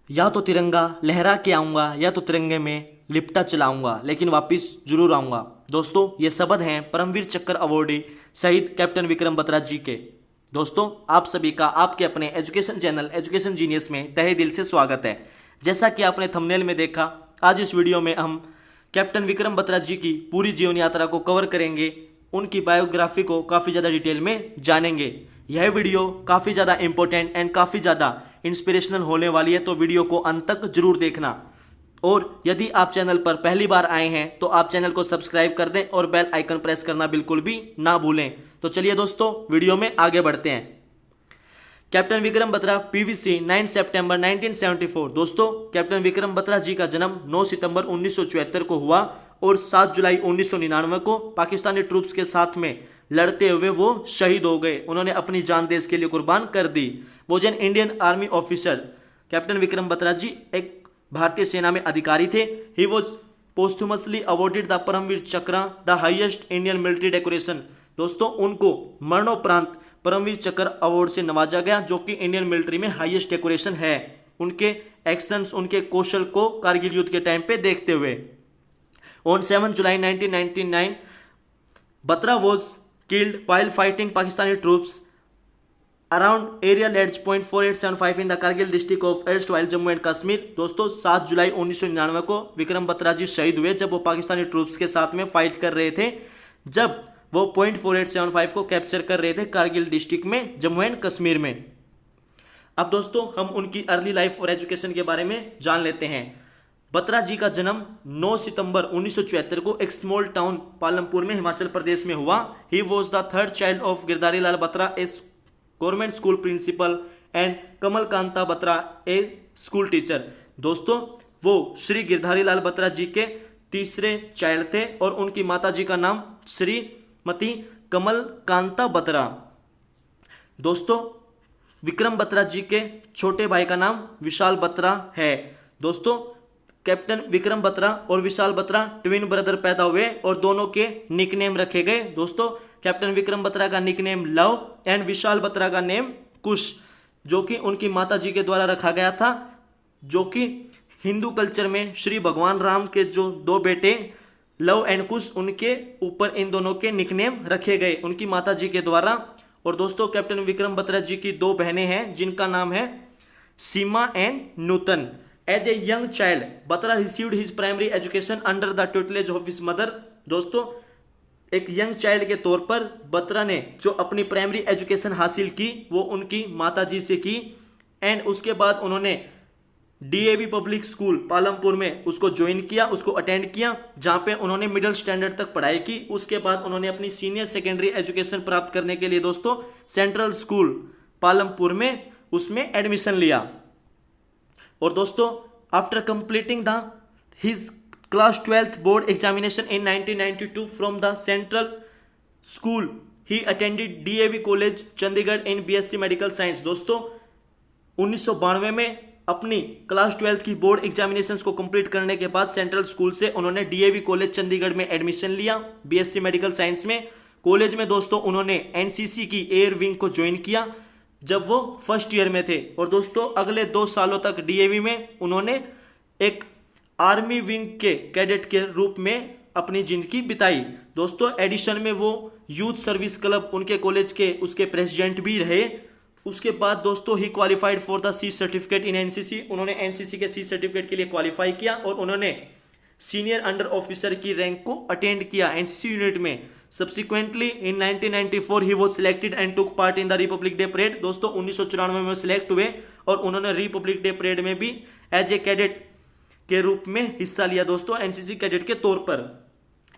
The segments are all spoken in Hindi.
या तो तिरंगा लहरा के आऊँगा या तो तिरंगे में लिपटा चलाऊंगा, लेकिन वापस जरूर आऊँगा। दोस्तों ये शब्द हैं परमवीर चक्र अवॉर्डी शहीद कैप्टन विक्रम बत्रा जी के। दोस्तों आप सभी का आपके अपने एजुकेशन चैनल एजुकेशन जीनियस में तहे दिल से स्वागत है। जैसा कि आपने थंबनेल में देखा, आज इस वीडियो में हम कैप्टन विक्रम बत्रा जी की पूरी जीवन यात्रा को कवर करेंगे, उनकी बायोग्राफी को काफ़ी ज़्यादा डिटेल में जानेंगे। यह वीडियो काफ़ी ज़्यादा इंपॉर्टेंट एंड काफ़ी ज़्यादा इंस्पिरेशनल होने वाली है, तो वीडियो को अंत तक जरूर देखना। और यदि आप चैनल पर पहली बार आए हैं तो आप चैनल को सब्सक्राइब कर दें और बेल आइकन प्रेस करना बिल्कुल भी ना भूलें। तो चलिए दोस्तों वीडियो में आगे बढ़ते हैं। कैप्टन विक्रम बत्रा पीवीसी 9 सितंबर 1974। दोस्तों कैप्टन विक्रम बत्रा जी का जन्म 9 सितंबर 1974 को हुआ और 7 जुलाई 1999 को पाकिस्तानी ट्रूप्स के साथ में लड़ते हुए वो शहीद हो गए। उन्होंने अपनी जान देश के लिए कुर्बान कर दी। वो an Indian army officer. Captain Vikram Batra ji एक भारतीय सेना में अधिकारी थे। He was posthumously awarded the Paramvir Chakra, the highest Indian military decoration. दोस्तों उनको मरणोपरांत परमवीर चक्र अवार्ड से नवाजा गया, जो कि इंडियन मिलिट्री में हाईएस्ट डेकोरेशन है, उनके एक्शंस, उनके कौशल को कारगिल युद्ध के टाइम पे देखते हुए। On 7 July 1999 Batra was killed while fighting Pakistani troops around area ledge point 4875 in the Kargil district of erstwhile Jammu and Kashmir। दोस्तों 7 जुलाई 1999 को विक्रम बत्रा जी शहीद हुए जब वो पाकिस्तानी ट्रूप्स के साथ में फाइट कर रहे थे, जब वो पॉइंट 4875 को कैप्चर कर रहे थे कारगिल डिस्ट्रिक्ट में जम्मू एंड कश्मीर में। अब दोस्तों हम उनकी अर्ली लाइफ और एजुकेशन के बारे में जान लेते हैं। बत्रा जी का जन्म 9 सितंबर 1974 को एक स्मॉल टाउन पालमपुर में हिमाचल प्रदेश में हुआ। He was the third child of Girdhari Lal Batra, a government school principal, and Kamal Kanta Batra, a school teacher. दोस्तों वो श्री गिरधारी लाल बत्रा जी के तीसरे चाइल्ड थे और उनकी माता जी का नाम श्रीमती कमल कांता बत्रा। दोस्तों विक्रम बत्रा जी के छोटे भाई का नाम विशाल बत्रा है। दोस्तों कैप्टन विक्रम बत्रा और विशाल बत्रा ट्विन ब्रदर पैदा हुए और दोनों के निकनेम रखे गए। दोस्तों कैप्टन विक्रम बत्रा का निकनेम लव एंड विशाल बत्रा का नेम कुश, जो कि उनकी माता जी के द्वारा रखा गया था, जो कि हिंदू कल्चर में श्री भगवान राम के जो दो बेटे लव एंड कुश, उनके ऊपर इन दोनों के निकनेम रखे गए उनकी माता जी के द्वारा। और दोस्तों कैप्टन विक्रम बत्रा जी की दो बहनें हैं जिनका नाम है Seema and Nutan. As a young child Batra received his primary education under the tutelage of his mother. दोस्तों एक यंग चाइल्ड के तौर पर बत्रा ने जो अपनी प्राइमरी एजुकेशन हासिल की वो उनकी माताजी से की, एंड उसके बाद उन्होंने डीएवी पब्लिक स्कूल पालमपुर में उसको ज्वाइन किया, उसको अटेंड किया, जहाँ पे उन्होंने मिडिल स्टैंडर्ड तक पढ़ाई की। उसके बाद उन्होंने अपनी सीनियर सेकेंडरी एजुकेशन प्राप्त करने के लिए दोस्तों सेंट्रल स्कूल पालमपुर में उसमें एडमिशन लिया। और दोस्तों after completing the his class 12th board examination in 1992 from the central school he attended DAV college Chandigarh in BSc medical science. दोस्तों 1992 में अपनी क्लास 12th की बोर्ड एग्जामिनेशंस को कंप्लीट करने के बाद सेंट्रल स्कूल से उन्होंने डीएवी कॉलेज चंडीगढ़ में एडमिशन लिया बीएससी मेडिकल साइंस में। कॉलेज में दोस्तों उन्होंने एनसीसी की एयर विंग को ज्वाइन किया जब वो फर्स्ट ईयर में थे। और दोस्तों अगले 2 सालों तक डीएवी में उन्होंने एक आर्मी विंग के कैडेट के रूप में अपनी जिंदगी बिताई। दोस्तों एडिशन में वो यूथ सर्विस क्लब उनके कॉलेज के उसके प्रेसिडेंट भी रहे। उसके बाद दोस्तों he qualified for the C certificate in NCC. उन्होंने एनसीसी के सी सर्टिफिकेट के लिए क्वालिफाई किया और उन्होंने सीनियर अंडर ऑफिसर की रैंक को अटेंड किया एनसीसी यूनिट में। Subsequently in 1994 he was selected and took part in the Republic Day parade. दोस्तों 1994 में सिलेक्ट हुए और उन्होंने रिपब्लिक डे परेड में भी एज ए कैडेट के रूप में हिस्सा लिया दोस्तों, एनसीसी कैडेट के तौर पर।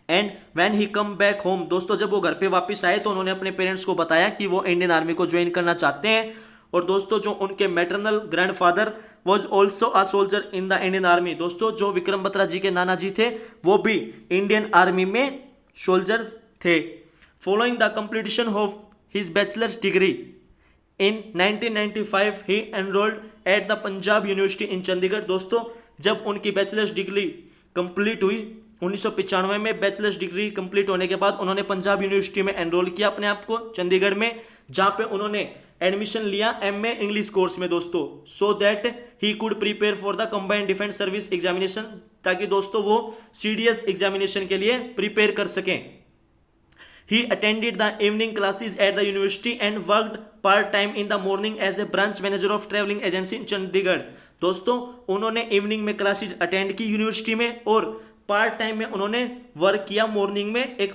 And when he come back home, दोस्तों जब वो घर पे वापस आए तो उन्होंने अपने पेरेंट्स को बताया कि वो इंडियन आर्मी को ज्वाइन करना चाहते हैं। और दोस्तों जो उनके maternal grandfather was also a soldier in the Indian army. दोस्तों जो विक्रम बत्रा जी के नाना जी थे वो भी इंडियन आर्मी में सोल्जर थे। Following the completion of his bachelors degree in 1995 he enrolled at the Punjab University in Chandigarh. दोस्तों जब उनकी बैचलर्स डिग्री कंप्लीट हुई 1995 में, बैचलर्स डिग्री कंप्लीट होने के बाद उन्होंने पंजाब यूनिवर्सिटी में एनरोल किया अपने आप को चंडीगढ़ में, जहाँ पे उन्होंने एडमिशन लिया MA इंग्लिश कोर्स में दोस्तों, so that he could prepare for the combined defence service examination, ताकि दोस्तों वो CDS एग्जामिनेशन के लिए प्रिपेयर कर सकें। He attended the evening classes at the university and worked part-time in the morning as a branch manager of traveling agency in Chandigarh. दोस्तों उन्होंने इवनिंग में क्लासेज अटेंड की यूनिवर्सिटी में और पार्ट टाइम में उन्होंने वर्क किया मॉर्निंग में एक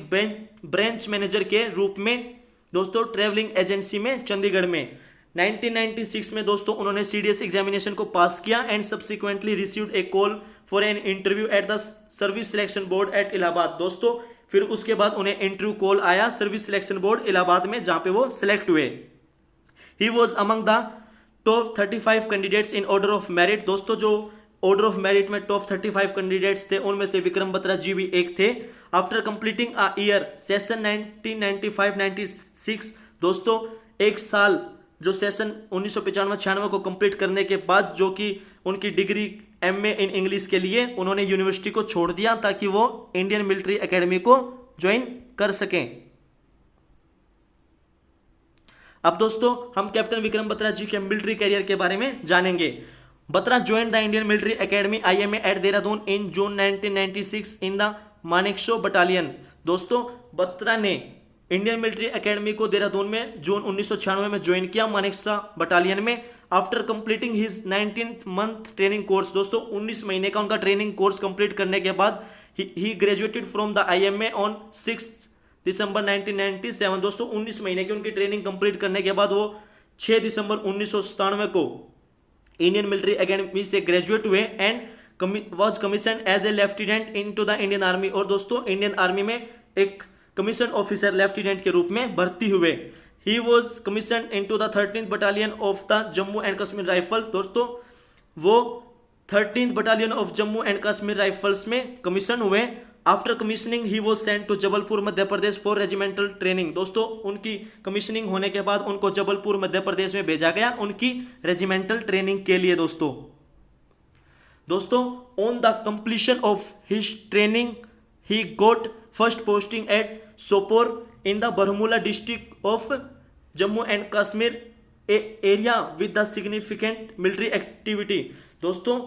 ब्रांच मैनेजर के रूप में दोस्तों ट्रेवलिंग एजेंसी में चंडीगढ़ में। 1996 में दोस्तों उन्होंने CDS एग्जामिनेशन को पास किया and subsequently received a call for an interview at the service selection board at Allahabad. दोस्तों फिर उसके बाद उन्हें इंटरव्यू कॉल आया सर्विस सिलेक्शन बोर्ड इलाहाबाद में, जहां पे वो सिलेक्ट हुए। He was among the top 35 candidates in order of merit. दोस्तों जो ऑर्डर ऑफ मेरिट में टॉप 35 कैंडिडेट्स थे उनमें से विक्रम बत्रा जी भी एक थे। After completing a year session 1995-96 दोस्तों एक साल जो सेशन 1995-96 को कंप्लीट करने के बाद जो कि उनकी डिग्री MA इन इंग्लिश के लिए उन्होंने यूनिवर्सिटी को छोड़ दिया ताकि वो इंडियन मिलिट्री एकेडमी को ज्वाइन कर सकें। अब दोस्तों हम कैप्टन विक्रम बत्रा जी के मिलिट्री करियर के बारे में जानेंगे। Batra join the Indian military academy IMA at Dehradun in June 1996 in the Manekshaw battalion. दोस्तों बत्रा ने इंडियन मिलिट्री एकेडमी को देहरादून में जून 1996 में ज्वाइन किया मानेकशॉ बटालियन में। After completing his 19th month training course, दोस्तों 19 महीने का उनका ट्रेनिंग कोर्स कंप्लीट करने के बाद he graduated from the IMA on 6 दिसंबर 1997। दोस्तों 19 महीने की उनकी ट्रेनिंग कंप्लीट करने के बाद वो 6 दिसंबर 1997 को इंडियन मिलिट्री एकेडमी से ग्रेजुएट हुए and was commission as a lieutenant into the Indian army. और दोस्तों इंडियन आर्मी में एक कमीशन ऑफिसर लेफ्टिनेंट के रूप में भर्ती हुए। He was commission into the 13th battalion of the Jammu and Kashmir rifles. दोस्तों वो 13th battalion of Jammu and Kashmir rifles में कमीशन हुए। After commissioning he was sent to Jabalpur Madhya Pradesh for regimental training. दोस्तों उनकी कमीशनिंग होने के बाद उनको जबलपुर मध्य प्रदेश में भेजा गया उनकी रेजिमेंटल ट्रेनिंग के लिए। दोस्तों on the completion of his training he got first posting at Sopore in the Baramulla district of Jammu and Kashmir area with the significant military activity. दोस्तों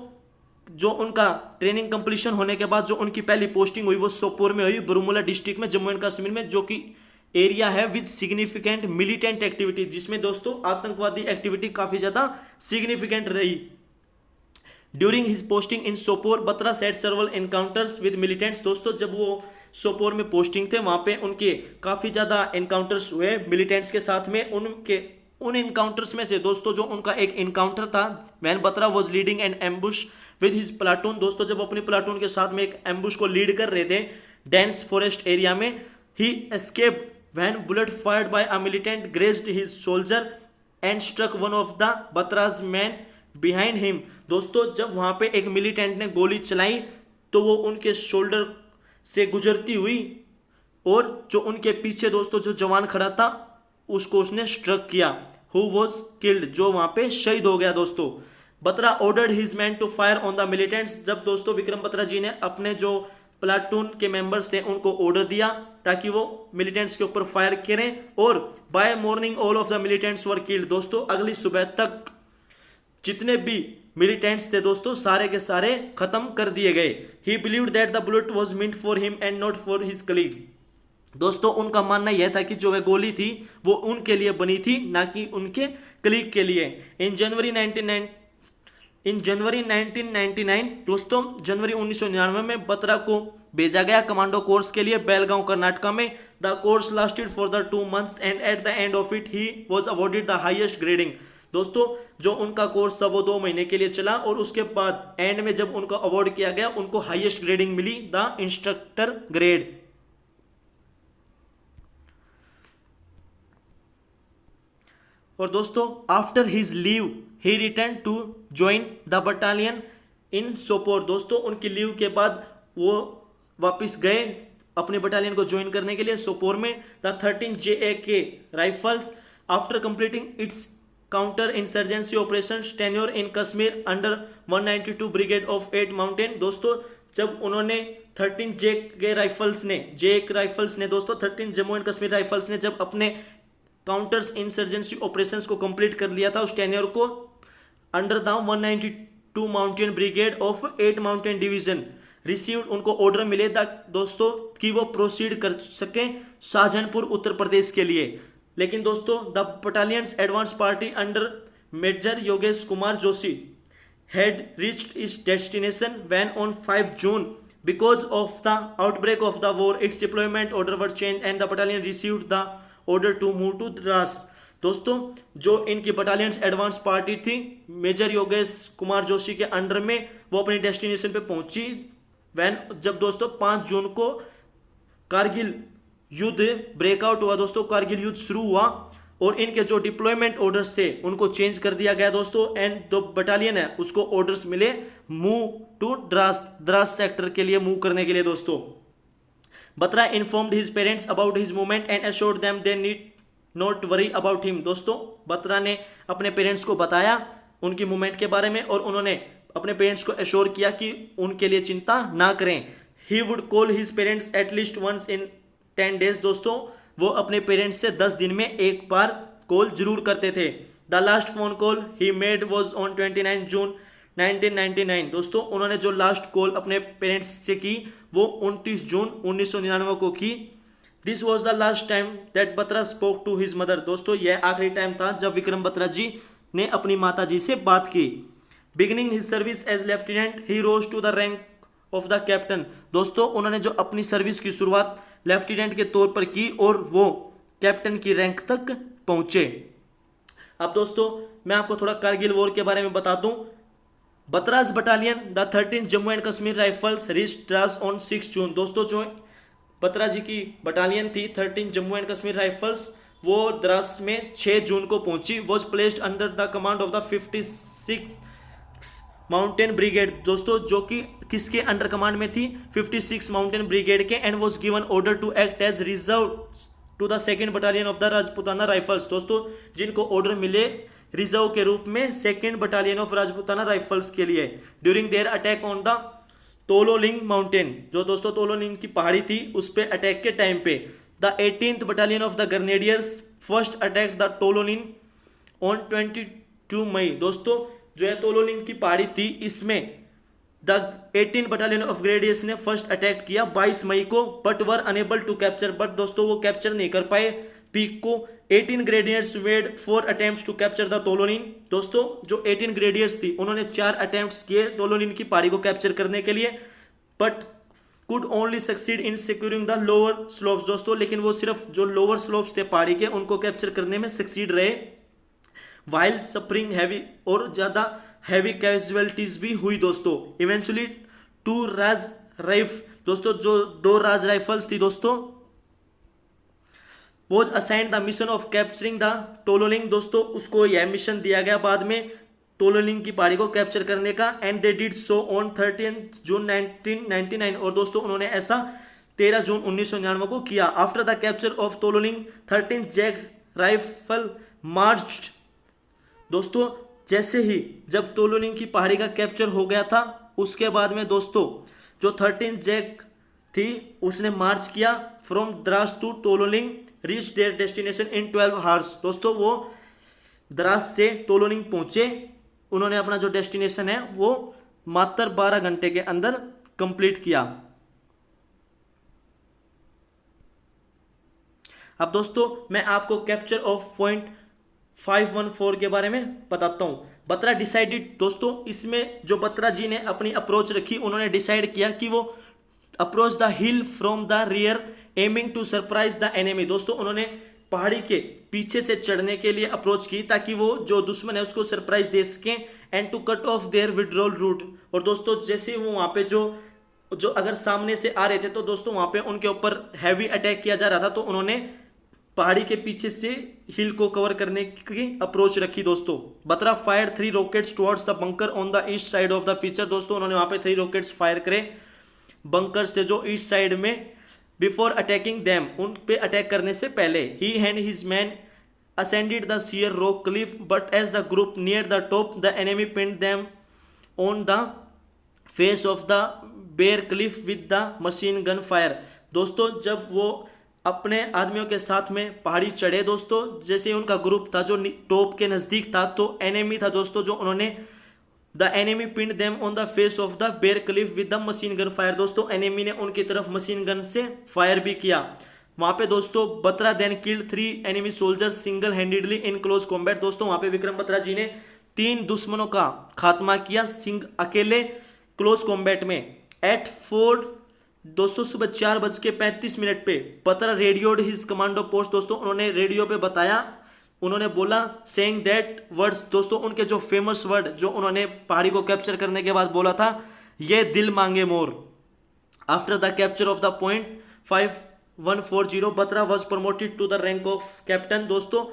जो उनका ट्रेनिंग कंप्लीशन होने के बाद जो उनकी पहली पोस्टिंग हुई वो सोपोर में हुई, बरमूला डिस्ट्रिक्ट में जम्मू एंड कश्मीर में, जो कि एरिया है विद सिग्निफिकेंट मिलिटेंट एक्टिविटी, जिसमें दोस्तों आतंकवादी एक्टिविटी काफी ज्यादा सिग्निफिकेंट रही। During his posting in Sopore Batra set सर्वल encounters with militants. दोस्तों जब वो सोपोर में पोस्टिंग थे वहां पे उनके काफी ज्यादा एनकाउंटर्स हुए मिलिटेंट्स के साथ में। उन एनकाउंटर्स में से दोस्तों जो उनका एक एनकाउंटर था when Batra was leading an ambush with his platoon. दोस्तों जब अपनी प्लाटून के साथ में एक एम्बुश को लीड कर रहे थे डेंस फॉरेस्ट एरिया में, he escaped when bullet fired by a militant grazed his soldier and struck one of the Batra's man behind him. दोस्तों जब वहां पे एक मिलिटेंट ने गोली चलाई तो वो उनके शोल्डर से गुजरती हुई और जो उनके पीछे दोस्तों जो जवान खड़ा था उसको उसने स्ट्रक किया। हु वॉज किल्ड, जो वहां पे शहीद हो गया। दोस्तों Batra ordered his man to fire on the militants. जब दोस्तों विक्रम बत्रा जी ने अपने जो प्लाटून के मेंबर्स थे उनको ऑर्डर दिया ताकि वो मिलिटेंट्स के ऊपर फायर करें, और by morning all of the militants were killed. दोस्तों अगली सुबह तक जितने भी मिलिटेंट्स थे दोस्तों सारे के सारे खत्म कर दिए गए। He believed that the bullet was meant for him and not for his colleague. दोस्तों उनका मानना यह था कि जो वह गोली थी वो उनके लिए बनी थी, ना कि उनके कलीग के लिए। इन जनवरी 1999 दोस्तों जनवरी 1999 में बत्रा को भेजा गया कमांडो कोर्स के लिए बेलगांव कर्नाटका में। The course lasted for the 2 months and at the end of it he was awarded the highest grading. दोस्तों जो उनका कोर्स था वो 2 महीने के लिए चला और उसके बाद एंड में जब उनको अवार्ड किया गया उनको हाईएस्ट ग्रेडिंग मिली, द इंस्ट्रक्टर ग्रेड। और दोस्तों after his leave he return to join the battalion in Sopore. दोस्तों उनकी लीव के बाद वो वापस गए अपने बटालियन को ज्वाइन करने के लिए सोपोर में। The 13 JAK rifles after completing it's counter insurgency operation tenure in Kashmir under 192 brigade of 8 mountain. दोस्तों जब उन्होंने 13 JAK राइफल्स ने दोस्तों 13 जम्मू एंड कश्मीर राइफल्स ने जब अपने काउंटर्स इंसर्जेंसी ऑपरेशंस को कंप्लीट कर लिया था उस टेन्योर को under the 192 mountain brigade of 8 mountain division received. उनको ऑर्डर मिले था दोस्तों कि वो प्रोसीड कर सकें शाहजहांपुर उत्तर प्रदेश के लिए। लेकिन दोस्तों the battalion's advance party under major Yogesh Kumar Joshi had reached its destination when on 5 June because of the outbreak of the war its deployment order were changed and the battalion received the order to move to Dras। दोस्तों जो इनकी बटालियंस एडवांस पार्टी थी मेजर योगेश कुमार जोशी के अंडर में, वो अपनी डेस्टिनेशन पे पहुंची जब दोस्तों 5 जून को कारगिल युद्ध ब्रेकआउट हुआ। दोस्तों कारगिल युद्ध शुरू हुआ और इनके जो डिप्लॉयमेंट ऑर्डर्स थे उनको चेंज कर दिया गया दोस्तों। एंड जो बटालियन है उसको ऑर्डर्स मिले मूव टू द्रास सेक्टर के लिए मूव करने के लिए दोस्तों। Batra informed his parents about his movement and assured them they need not worry about him. दोस्तों बत्रा ने अपने पेरेंट्स को बताया उनकी मूवमेंट के बारे में और उन्होंने अपने पेरेंट्स को एश्योर किया कि उनके लिए चिंता ना करें। He would call his parents at least once in 10 days। दोस्तों वो अपने पेरेंट्स से 10 दिन में एक बार कॉल जरूर करते थे। The last phone call he made was on 29 जून 1999। दोस्तों उन्होंने जो लास्ट कॉल अपने पेरेंट्स से की वो 29 जून 1999 को की। This was the last time that Batra spoke to his mother. दोस्तों यह आखिरी टाइम था जब विक्रम बत्रा जी ने अपनी माता जी से बात की। Beginning his service as lieutenant he rose to the rank of the captain. दोस्तों उन्होंने जो अपनी सर्विस की शुरुआत लेफ्टिनेंट के तौर पर की और वो कैप्टन की रैंक तक पहुंचे। अब दोस्तों मैं आपको थोड़ा कारगिल वॉर के बारे में बता दूं। Batra's battalion the 13 Jammu and Kashmir rifles reached Dras on 6 June. दोस्तों जो बत्रा जी की बटालियन थी 13 जम्मू एंड कश्मीर राइफल्स वो द्रास में 6 जून को पहुंची। Was placed under the command of the 56 mountain brigade. दोस्तों जो कि किसके अंडर कमांड में थी 56 माउंटेन ब्रिगेड के। And was given order to act as reserve to the 2nd battalion of the Rajputana rifles. दोस्तों जिनको ऑर्डर मिले रिजर्व के रूप में 2nd battalion of Rajputana rifles के लिए। During their attack on the Tololing mountain, जो दोस्तों तोलोलिंग की पहाड़ी थी उस पे अटैक के टाइम पे the 18th battalion of the grenadiers first attack the Tololing on 22 May. दोस्तों जो है तोलोलिंग की पहाड़ी थी इसमें द 18 बटालियन ऑफ ग्रेनेडियर्स ने फर्स्ट अटैक किया 22 मई को, but were unable to capture. But दोस्तों वो कैप्चर नहीं कर पाए पीक को। 18 grenadiers made 4 attempts to capture the Tololing. दोस्तों जो 18 ग्रेनेडियर्स थी उन्होंने 4 अटेम्प्ट्स किए तोलोलिन की पहाड़ी को कैप्चर करने के लिए, but could only succeed in securing the lower slopes. दोस्तों लेकिन वो सिर्फ जो लोअर स्लोप्स थे पहाड़ी के उनको कैप्चर करने में सक्सीड रहे। वाइल सफरिंग हैवी और ज़्यादा हैवी कैजुअलिटीज भी हुई दोस्तों। इवेंचुअली 2 राज राइफ, दोस्तों जो 2 राज राइफल्स थी दोस्तों was assigned the mission of capturing the Tololing. दोस्तों उसको यह मिशन दिया गया बाद में तोलोलिंग की पहाड़ी को कैप्चर करने का। And they did so on 13 जून 1999। और दोस्तों उन्होंने ऐसा 13 जून 1999 को किया। After the capture of Tololing 13 JAK rifle marched. दोस्तों जैसे ही जब तोलोलिंग की पहाड़ी का कैप्चर हो गया था उसके बाद में दोस्तों जो 13 जैक थी उसने मार्च किया from Dras to Tololing, reach their destination in 12 hours. दोस्तों वो द्रास से तोलोलिंग पहुंचे, उन्होंने अपना जो डेस्टिनेशन है वो मात्र 12 घंटे के अंदर कंप्लीट किया। अब दोस्तों मैं आपको कैप्चर ऑफ पॉइंट 514 के बारे में बताता हूं। बत्रा डिसाइडेड, दोस्तों इसमें जो बत्रा जी ने अपनी अप्रोच रखी उन्होंने डिसाइड किया कि वो approach the hill from the rear aiming to surprise the enemy. दोस्तों उन्होंने पहाड़ी के पीछे से चढ़ने के लिए अप्रोच की ताकि वो जो दुश्मन है उसको सरप्राइज दे सकें and to cut off their withdrawal route. और दोस्तों जैसे वो वहाँ पे जो अगर सामने से आ रहे थे तो दोस्तों वहाँ पे उनके ऊपर हैवी अटैक किया जा रहा था, तो उन्होंने पहाड़ी के पीछे से हिल को कवर करने की अप्रोच रखी। दोस्तों Batra fire 3 rockets towards the bunker on the east side of the feature. दोस्तों उन्होंने वहाँ पे 3 रॉकेट्स फायर करे बंकर्स थे जो ईस्ट साइड में। बिफोर अटैकिंग दैम, उन पे अटैक करने से पहले, he and his man ascended the sheer rock cliff, but as the group neared the top, the enemy pinned them on the face of the bare cliff with the machine gun fire। दोस्तों जब वो अपने आदमियों के साथ में पहाड़ी चढ़े दोस्तों। जैसे उनका ग्रुप था जो टॉप के नज़दीक था, तो एनिमी था दोस्तों जो उन्होंने the enemy pinned them on the face of the bare cliff with the machine gun fire. दोस्तों एनिमी ने उनकी तरफ मशीन गन से फायर भी किया। वहां पे दोस्तों Batra then killed 3 enemy soldier single handedly in close combat. दोस्तों वहां पे विक्रम बत्रा जी ने 3 दुश्मनों का खात्मा किया अकेले क्लोज कॉम्बैट में। एट 4 दोस्तों सुबह 4:35 पे बत्रा रेडियोड हिज कमांडो पोस्ट। दोस्तों उन्होंने रेडियो पे बताया, उन्होंने बोला सेइंग दैट वर्ड्स। दोस्तों उनके जो फेमस वर्ड जो उन्होंने पहाड़ी को कैप्चर करने के बाद बोला था, ये दिल मांगे more. After the capture of the point 5140 Batra was promoted to the rank of captain. दोस्तों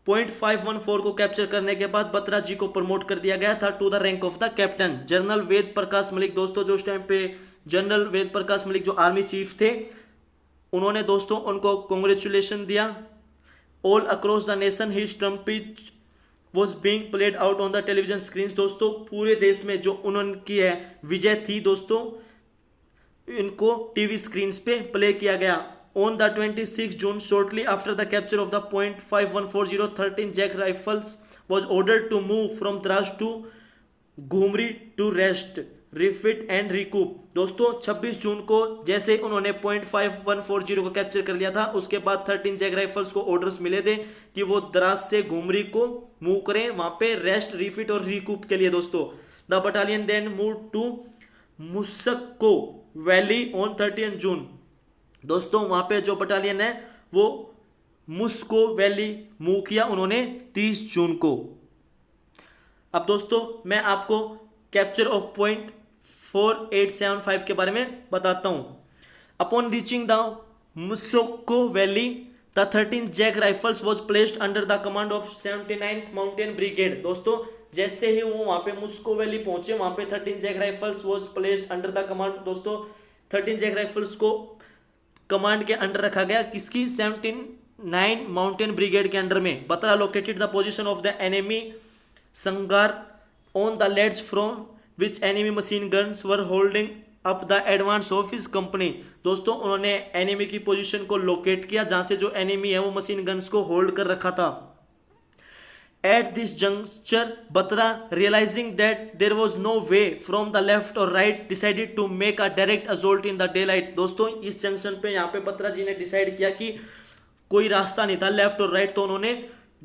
पॉइंट 514 को कैप्चर करने के बाद बत्रा जी को प्रमोट कर दिया गया था to the rank of the captain. General Ved Prakash Malik, दोस्तों जो उस टाइम पे जनरल वेद प्रकाश मलिक जो आर्मी चीफ थे, उन्होंने दोस्तों उनको कॉन्ग्रेचुलेशन दिया। All across the nation his trumpet was being played out on the television screen. दोस्तों पूरे देश में जो उन्होंने है विजय थी दोस्तों, इनको टीवी स्क्रीन पे प्ले किया गया। On the 26 June shortly after the capture of the point 5140 13 JAK rifles was order to move from Dras to Ghumri to rest refit and recoup. दोस्तों 26 जून को जैसे उन्होंने पॉइंट 5140 को कैप्चर कर लिया था, उसके बाद 13 जैक राइफल्स को ऑर्डर्स मिले थे कि वो द्रास से घुमरी को मूव करें, वहां पे रेस्ट रिफिट और रिकूप के लिए। दोस्तों the battalion then move to Mushkoh valley on 30 June. दोस्तों वहां पे जो बटालियन है वो मुस्को वैली मूव किया उन्होंने 30 जून को। अब दोस्तों मैं आपको कैप्चर ऑफ पॉइंट 4875 के बारे में बताता हूं। Upon reaching the Mushkoh valley the 13 JAK rifles was placed under the command of 79th mountain brigade. दोस्तों जैसे ही वो वहां पे मुस्को वैली पहुंचे, वहां पे 13 JAK rifles was placed under the command. दोस्तों 13 जैक राइफल्स को कमांड के अंडर रखा गया, किसकी? 79 माउंटेन ब्रिगेड के अंडर में। Batra located the position of the enemy sangar on the ledges from which enemy machine guns were holding up the advance of his company. दोस्तों उन्होंने एनिमी की पोजीशन को लोकेट किया जहां से जो एनिमी है वो मशीन गन्स को होल्ड कर रखा था। At this juncture, Batra, realizing that there was no way from the left or right, decided to make a direct assault in the daylight। दोस्तों इस जंक्शन पे यहाँ पे बत्रा जी ने डिसाइड किया कि कोई रास्ता नहीं था लेफ्ट और राइट, तो उन्होंने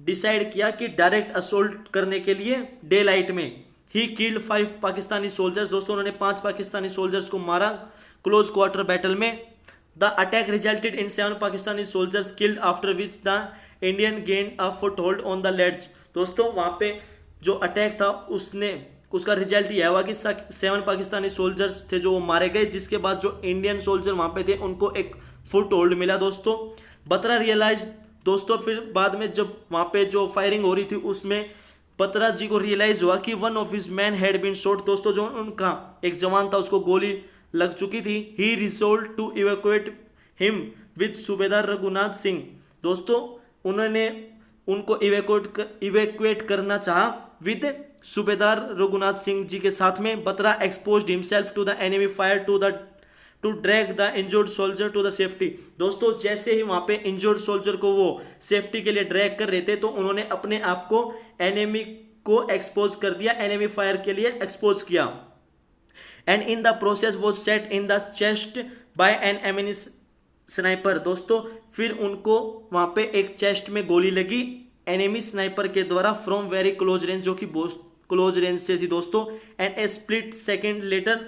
डिसाइड किया कि डायरेक्ट असोल्ट करने के लिए डे लाइट में। He killed 5 Pakistani soldiers. दोस्तों उन्होंने 5 पाकिस्तानी सोल्जर्स को मारा क्लोज क्वार्टर बैटल में। The attack resulted in 7 Pakistani soldiers killed after which the Indian gained a foothold on the leads. दोस्तों वहां पे जो अटैक था उसका रिजल्ट यह हुआ कि 7 पाकिस्तानी सोल्जर्स थे जो वो मारे गए, जिसके बाद जो इंडियन सोल्जर वहां पे थे उनको एक फुट होल्ड मिला। दोस्तों बत्रा रियलाइज, दोस्तों फिर बाद में जब वहां पे जो फायरिंग हो रही थी उसमें बत्रा जी को रियलाइज हुआ कि one of his man had been shot. दोस्तों जो उनका एक जवान था उसको गोली लग चुकी थी। He resolve to evacuate him with Subedar Raghunath Singh. दोस्तों उन्होंने उनको इवैक्यूएट करना चाहा विद सूबेदार रघुनाथ सिंह जी के साथ में। Batra exposed himself to the enemy fire to drag the injured soldier to the safety. दोस्तों जैसे ही वहां पे इंजर्ड सोल्जर को वो सेफ्टी के लिए ड्रैग कर रहे थे तो उन्होंने अपने आप को एनिमी को एक्सपोज कर दिया, एनिमी फायर के लिए एक्सपोज किया। And in the process was set in the chest by an enemy sniper. दोस्तों फिर उनको वहां पे एक चेस्ट में गोली लगी एनिमी स्नाइपर के द्वारा फ्रॉम वेरी क्लोज रेंज, जो कि क्लोज रेंज से थी दोस्तों। And a split second later,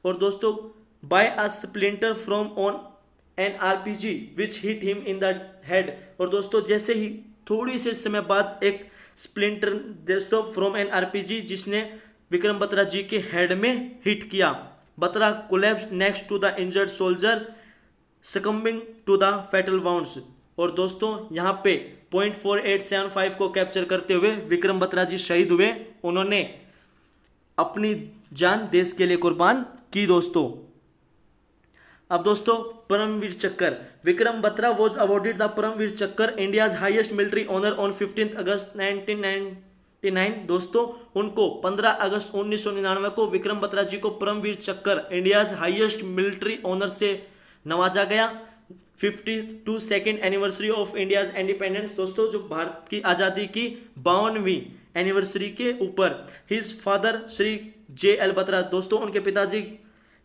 और दोस्तों by a splinter from on an RPG which hit him in the head. और दोस्तों जैसे ही थोड़ी से समय बाद एक स्प्लिंटर दोस्तों फ्रॉम एन आरपीजी जिसने विक्रम बत्रा जी के हेड में हिट किया। Batra collapsed next to the injured soldier succumbing to the fatal wounds. और दोस्तों यहाँ पे पॉइंट 4875 को कैप्चर करते हुए विक्रम बत्रा जी शहीद हुए। उन्होंने अपनी जान देश के लिए कुर्बान की दोस्तों। अब दोस्तों Param Vir Chakra, Vikram Batra was awarded the Param Vir Chakra, India's highest military honour on 15 August 1999। दोस्तों उनको 15 अगस्त 1999 को विक्रम बत्रा जी को Paramvir Chakra India's highest military honour से नवाजा गया। 52nd anniversary of India's independence. दोस्तों जो भारत की आज़ादी की 52वीं एनिवर्सरी के ऊपर his father Shri J.L. Batra, दोस्तों उनके पिताजी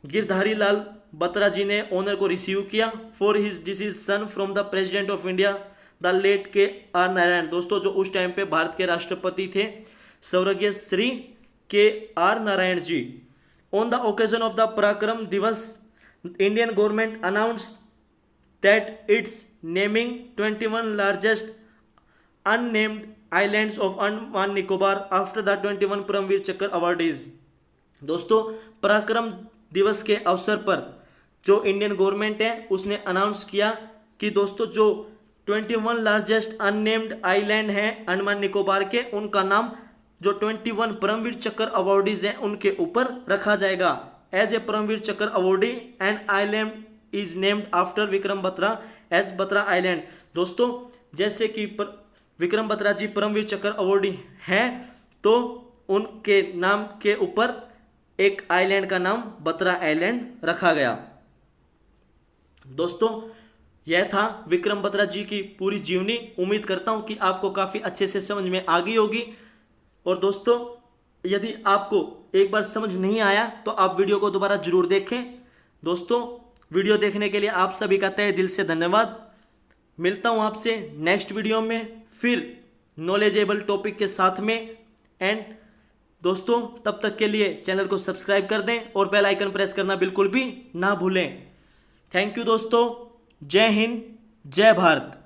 गिरधारी लाल बत्रा जी ने ऑनर को रिसीव किया for his deceased son from the president of India the late K.R. Narayan. दोस्तों जो उस टाइम पे भारत के राष्ट्रपति थे स्वर्गीय Shri K.R. Narayan ji. On the occasion of the Parakram Diwas Indian government announce that its naming 21 largest unnamed islands of Andaman Nicobar after the 21 Paramvir Chakra awardees. दोस्तों पराक्रम दिवस के अवसर पर जो इंडियन गवर्नमेंट है उसने अनाउंस किया कि दोस्तों जो 21 लार्जेस्ट अननेम्ड आइलैंड हैं अंडमान निकोबार के, उनका नाम जो 21 परमवीर चक्र अवार्डीज हैं उनके ऊपर रखा जाएगा। As a Paramvir Chakra awardee an island is named after Vikram Batra as Batra island. दोस्तों जैसे कि विक्रम बत्रा जी परमवीर चक्र अवार्डी हैं तो उनके नाम के ऊपर एक आइलैंड का नाम बत्रा आइलैंड रखा गया। दोस्तों यह था विक्रम बत्रा जी की पूरी जीवनी। उम्मीद करता हूं कि आपको काफ़ी अच्छे से समझ में आ गई होगी। और दोस्तों यदि आपको एक बार समझ नहीं आया तो आप वीडियो को दोबारा जरूर देखें। दोस्तों वीडियो देखने के लिए आप सभी का तहे दिल से धन्यवाद। मिलता हूं आपसे नेक्स्ट वीडियो में फिर नॉलेजेबल टॉपिक के साथ में। एंड दोस्तों तब तक के लिए चैनल को सब्सक्राइब कर दें और बेल आइकन प्रेस करना बिल्कुल भी ना भूलें। थैंक यू दोस्तों। जय हिंद, जय भारत।